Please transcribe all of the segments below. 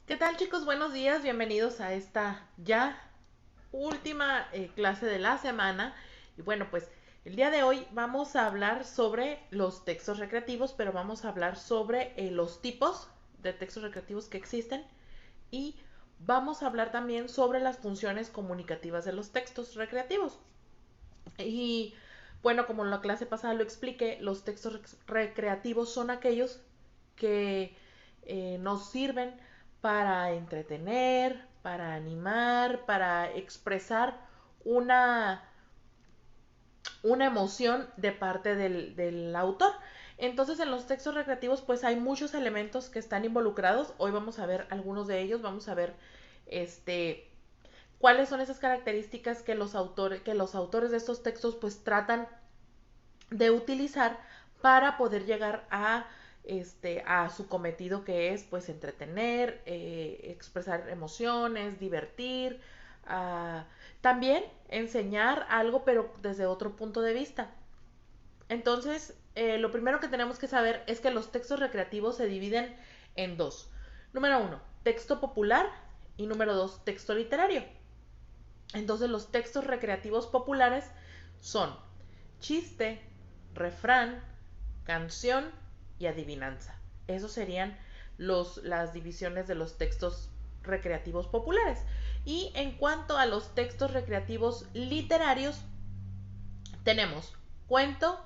¿Qué tal, chicos? Buenos días, bienvenidos a esta ya última clase de la semana. Y bueno, pues el día de hoy vamos a hablar sobre los textos recreativos, pero vamos a hablar sobre los tipos de textos recreativos que existen y vamos a hablar también sobre las funciones comunicativas de los textos recreativos. Y bueno, como en la clase pasada lo expliqué, los textos recreativos son aquellos que nos sirven para entretener, para animar, para expresar una, una emoción de parte del autor. Entonces en los textos recreativos pues hay muchos elementos que están involucrados. Hoy vamos a ver algunos de ellos, vamos a ver este cuáles son esas características que los autores de estos textos pues tratan de utilizar para poder llegar a su cometido, que es pues entretener, expresar emociones, divertir, uh, también enseñar algo pero desde otro punto de vista. Entonces, lo primero que tenemos que saber es que los textos recreativos se dividen en dos. Número uno, texto popular y número dos, texto literario. Entonces los textos recreativos populares son chiste, refrán, canción y adivinanza. Esos serían las divisiones de los textos recreativos populares. Y en cuanto a los textos recreativos literarios, tenemos cuento,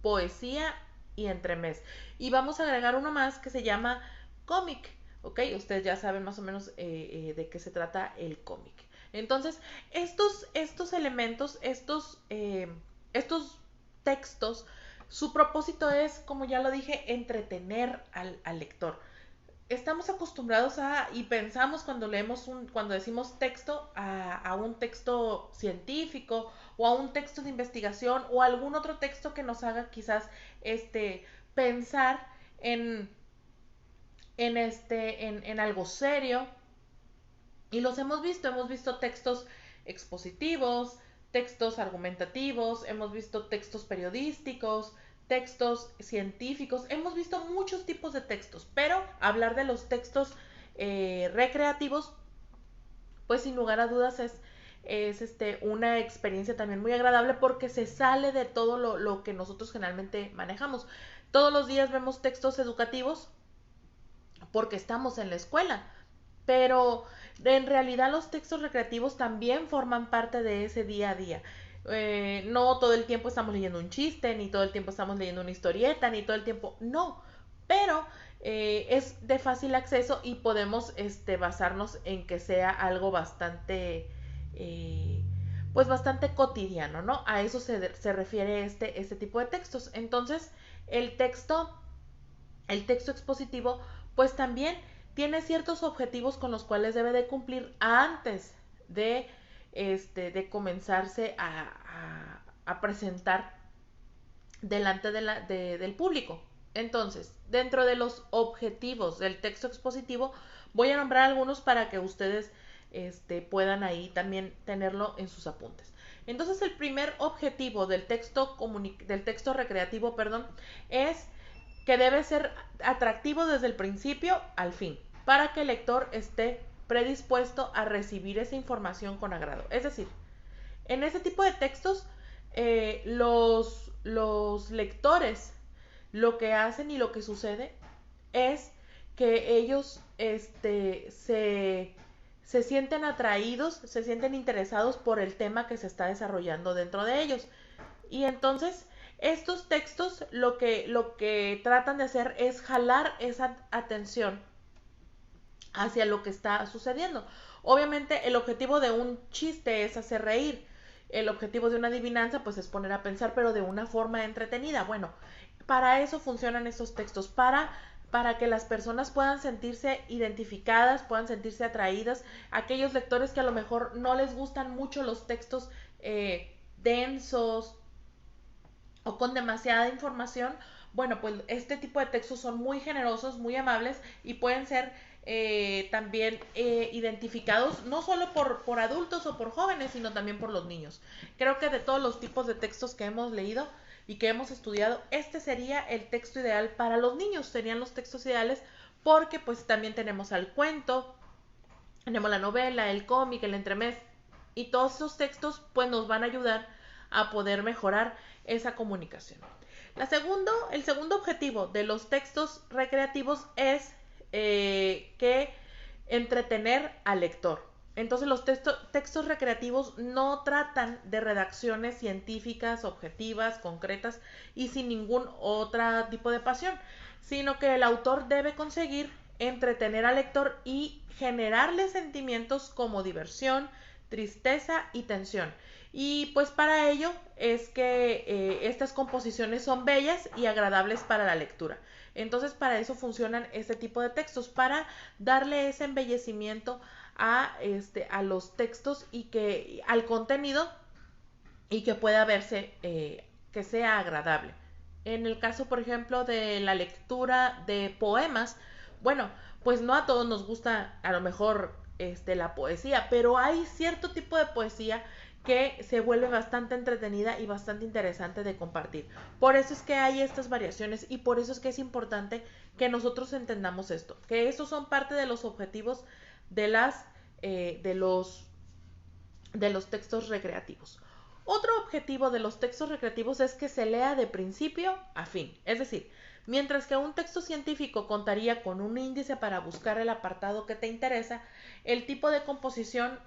poesía y entremés. Y vamos a agregar uno más que se llama cómic. ¿Ok? Ustedes ya saben más o menos de qué se trata el cómic. Entonces, estos elementos, estos textos, su propósito es, como ya lo dije, entretener al lector. Estamos acostumbrados y pensamos cuando cuando decimos texto, a un texto científico o a un texto de investigación o algún otro texto que nos haga quizás pensar en, en algo serio. Y los hemos visto textos expositivos, textos argumentativos, hemos visto textos periodísticos, textos científicos, hemos visto muchos tipos de textos, pero hablar de los textos recreativos, pues sin lugar a dudas es una experiencia también muy agradable porque se sale de todo lo que nosotros generalmente manejamos. Todos los días vemos textos educativos porque estamos en la escuela, pero en realidad los textos recreativos también forman parte de ese día a día. No todo el tiempo estamos leyendo un chiste, ni todo el tiempo estamos leyendo una historieta, ni todo el tiempo, no, pero es de fácil acceso y podemos basarnos en que sea algo bastante, pues bastante cotidiano, ¿no? A eso se refiere este tipo de textos. Entonces, el texto, el texto expositivo, pues también tiene ciertos objetivos con los cuales debe de cumplir antes de, de comenzarse a presentar delante del público. Entonces, dentro de los objetivos del texto expositivo, voy a nombrar algunos para que ustedes puedan ahí también tenerlo en sus apuntes. Entonces, el primer objetivo del texto recreativo, perdón, es que debe ser atractivo desde el principio al fin, para que el lector esté predispuesto a recibir esa información con agrado. Es decir, en ese tipo de textos, los lectores lo que hacen y lo que sucede es que ellos se sienten atraídos, se sienten interesados por el tema que se está desarrollando dentro de ellos. Y entonces estos textos lo que tratan de hacer es jalar esa atención hacia lo que está sucediendo. Obviamente el objetivo de un chiste es hacer reír. El objetivo de una adivinanza pues es poner a pensar, pero de una forma entretenida. Bueno, para eso funcionan estos textos, para que las personas puedan sentirse identificadas, puedan sentirse atraídas. Aquellos lectores que a lo mejor no les gustan mucho los textos densos o con demasiada información, bueno, pues este tipo de textos son muy generosos, muy amables y pueden ser también identificados no solo por adultos o por jóvenes, sino también por los niños. Creo que de todos los tipos de textos que hemos leído y que hemos estudiado, este sería el texto ideal para los niños, serían los textos ideales porque pues también tenemos al cuento, Tenemos la novela, el cómic, el entremés, y todos esos textos pues nos van a ayudar a poder mejorar esa comunicación. El segundo objetivo de los textos recreativos es que entretener al lector. Entonces los textos recreativos no tratan de redacciones científicas, objetivas, concretas y sin ningún otro tipo de pasión, sino que el autor debe conseguir entretener al lector y generarle sentimientos como diversión, tristeza y tensión. Y pues para ello es que estas composiciones son bellas y agradables para la lectura. Entonces para eso funcionan este tipo de textos, para darle ese embellecimiento a los textos y que al contenido y que pueda verse, que sea agradable. En el caso, por ejemplo, de la lectura de poemas, bueno, pues no a todos nos gusta a lo mejor la poesía, pero hay cierto tipo de poesía que se vuelve bastante entretenida y bastante interesante de compartir. Por eso es que hay estas variaciones y por eso es que es importante que nosotros entendamos esto, que estos son parte de los objetivos de las de los textos recreativos. Otro objetivo de los textos recreativos es que se lea de principio a fin. Es decir, mientras que un texto científico contaría con un índice para buscar el apartado que te interesa, este tipo de composición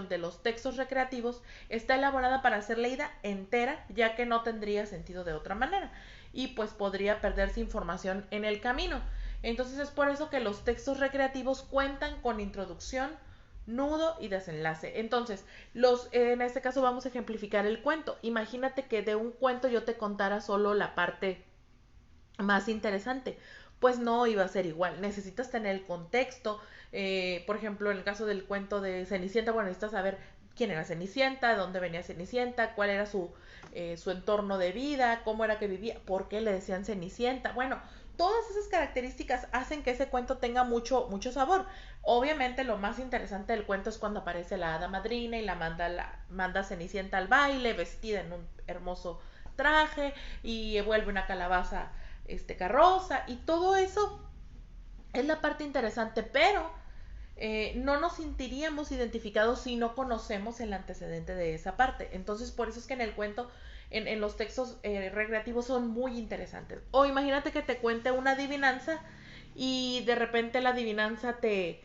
de los textos recreativos está elaborada para ser leída entera, ya que no tendría sentido de otra manera y pues podría perderse información en el camino. Entonces es por eso que los textos recreativos cuentan con introducción, nudo y desenlace. Entonces, en este caso vamos a ejemplificar el cuento. Imagínate que de un cuento yo te contara solo la parte más interesante. Pues no iba a ser igual. Necesitas tener el contexto. Por ejemplo, en el caso del cuento de Cenicienta, bueno, necesitas saber quién era Cenicienta, dónde venía Cenicienta, cuál era su entorno de vida, cómo era que vivía, por qué le decían Cenicienta. Bueno, todas esas características hacen que ese cuento tenga mucho sabor. Obviamente lo más interesante del cuento es cuando aparece la hada madrina y manda a Cenicienta al baile, vestida en un hermoso traje y vuelve una calabaza carroza y todo eso es la parte interesante, pero no nos sentiríamos identificados si no conocemos el antecedente de esa parte. Entonces, por eso es que en el cuento, en los textos recreativos son muy interesantes. O imagínate que te cuente una adivinanza y de repente la adivinanza te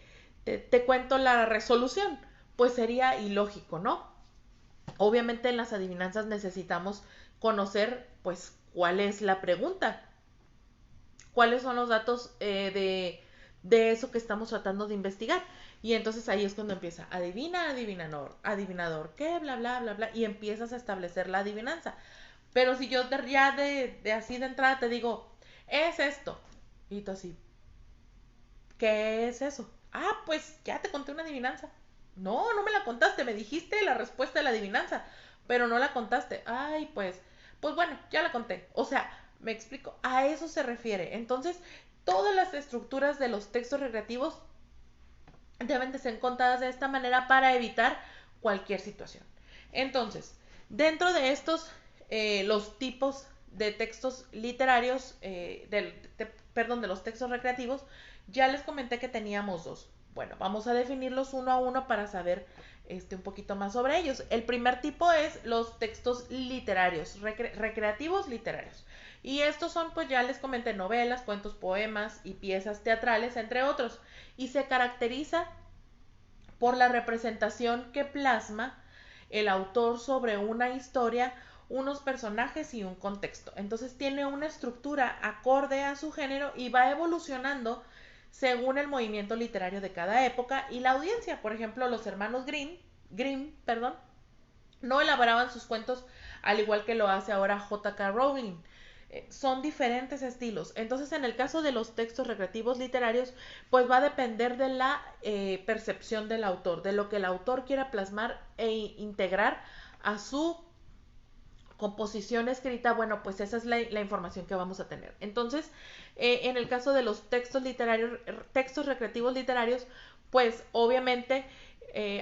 cuento la resolución. Pues sería ilógico, ¿no? Obviamente en las adivinanzas necesitamos conocer, pues, cuál es la pregunta, cuáles son los datos de eso que estamos tratando de investigar. Y entonces ahí es cuando empieza, adivinador, qué, bla, bla, bla, bla, y empiezas a establecer la adivinanza. Pero si yo ya de así de entrada te digo, es esto, y tú así, ¿qué es eso? Ah, pues ya te conté una adivinanza. No, no me la contaste, me dijiste la respuesta de la adivinanza, pero no la contaste. Ay, pues bueno, ya la conté. O sea, me explico, a eso se refiere. Entonces, todas las estructuras de los textos recreativos deben de ser contadas de esta manera para evitar cualquier situación. Entonces, dentro de estos, los tipos de textos literarios, perdón, de los textos recreativos, ya les comenté que teníamos dos. Bueno, vamos a definirlos uno a uno para saber un poquito más sobre ellos. El primer tipo es los textos literarios, recreativos literarios. Y estos son, pues ya les comenté, novelas, cuentos, poemas y piezas teatrales, entre otros. Y se caracteriza por la representación que plasma el autor sobre una historia, unos personajes y un contexto. Entonces tiene una estructura acorde a su género y va evolucionando según el movimiento literario de cada época y la audiencia. Por ejemplo, los hermanos Grimm, no elaboraban sus cuentos al igual que lo hace ahora J.K. Rowling. Son diferentes estilos. Entonces, en el caso de los textos recreativos literarios, pues va a depender de la percepción del autor, de lo que el autor quiera plasmar e integrar a su composición escrita. Bueno, pues esa es la información que vamos a tener. Entonces, en el caso de los textos recreativos literarios, pues obviamente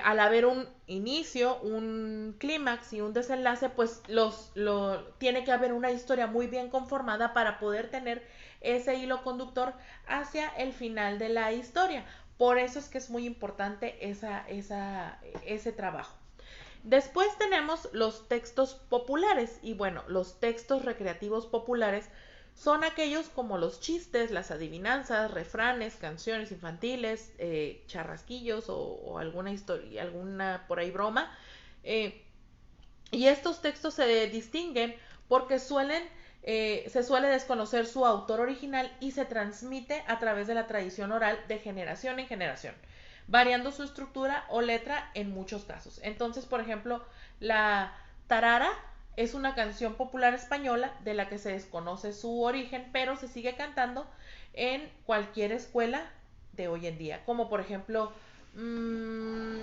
al haber un inicio, un clímax y un desenlace, pues tiene que haber una historia muy bien conformada para poder tener ese hilo conductor hacia el final de la historia. Por eso es que es muy importante ese trabajo. Después tenemos los textos populares y bueno, los textos recreativos populares son aquellos como los chistes, las adivinanzas, refranes, canciones infantiles, charrasquillos o alguna historia, alguna por ahí broma. Eh, y estos textos se distinguen porque se suele desconocer su autor original y se transmite a través de la tradición oral de generación en generación, variando su estructura o letra en muchos casos. Entonces, por ejemplo, la tarara es una canción popular española de la que se desconoce su origen, pero se sigue cantando en cualquier escuela de hoy en día. Como por ejemplo, mmm,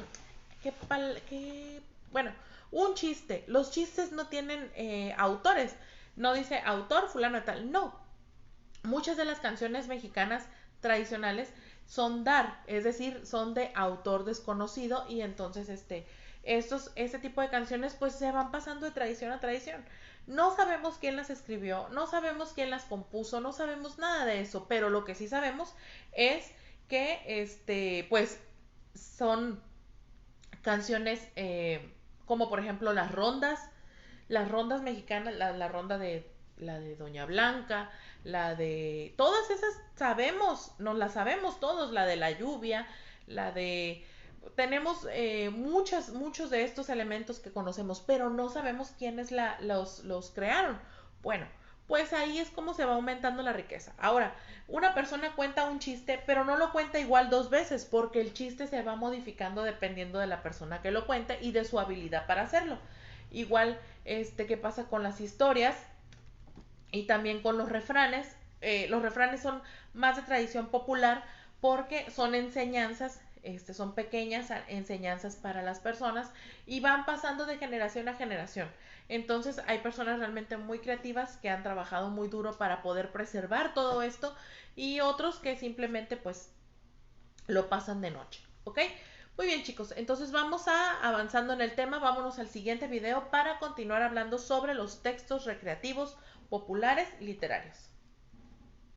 bueno, un chiste. Los chistes no tienen autores. No dice autor fulano de tal. No. Muchas de las canciones mexicanas tradicionales son dar, es decir, son de autor desconocido y entonces este tipo de canciones pues se van pasando de tradición a tradición. No sabemos quién las escribió, no sabemos quién las compuso, no sabemos nada de eso, pero lo que sí sabemos es que pues son canciones como por ejemplo las rondas mexicanas, la ronda de la de Doña Blanca, la de todas esas sabemos, nos las sabemos todos, la de la lluvia, la de tenemos muchos de estos elementos que conocemos, pero no sabemos quiénes los crearon. Bueno, pues ahí es como se va aumentando la riqueza. Ahora, una persona cuenta un chiste, pero no lo cuenta igual dos veces, porque el chiste se va modificando dependiendo de la persona que lo cuenta y de su habilidad para hacerlo. Igual, ¿qué pasa con las historias? Y también con los refranes. Los refranes son más de tradición popular porque son enseñanzas, son pequeñas enseñanzas para las personas y van pasando de generación a generación. Entonces hay personas realmente muy creativas que han trabajado muy duro para poder preservar todo esto y otros que simplemente pues lo pasan de noche, ¿ok? Muy bien chicos, entonces vamos a avanzando en el tema, vámonos al siguiente video para continuar hablando sobre los textos recreativos populares y literarios.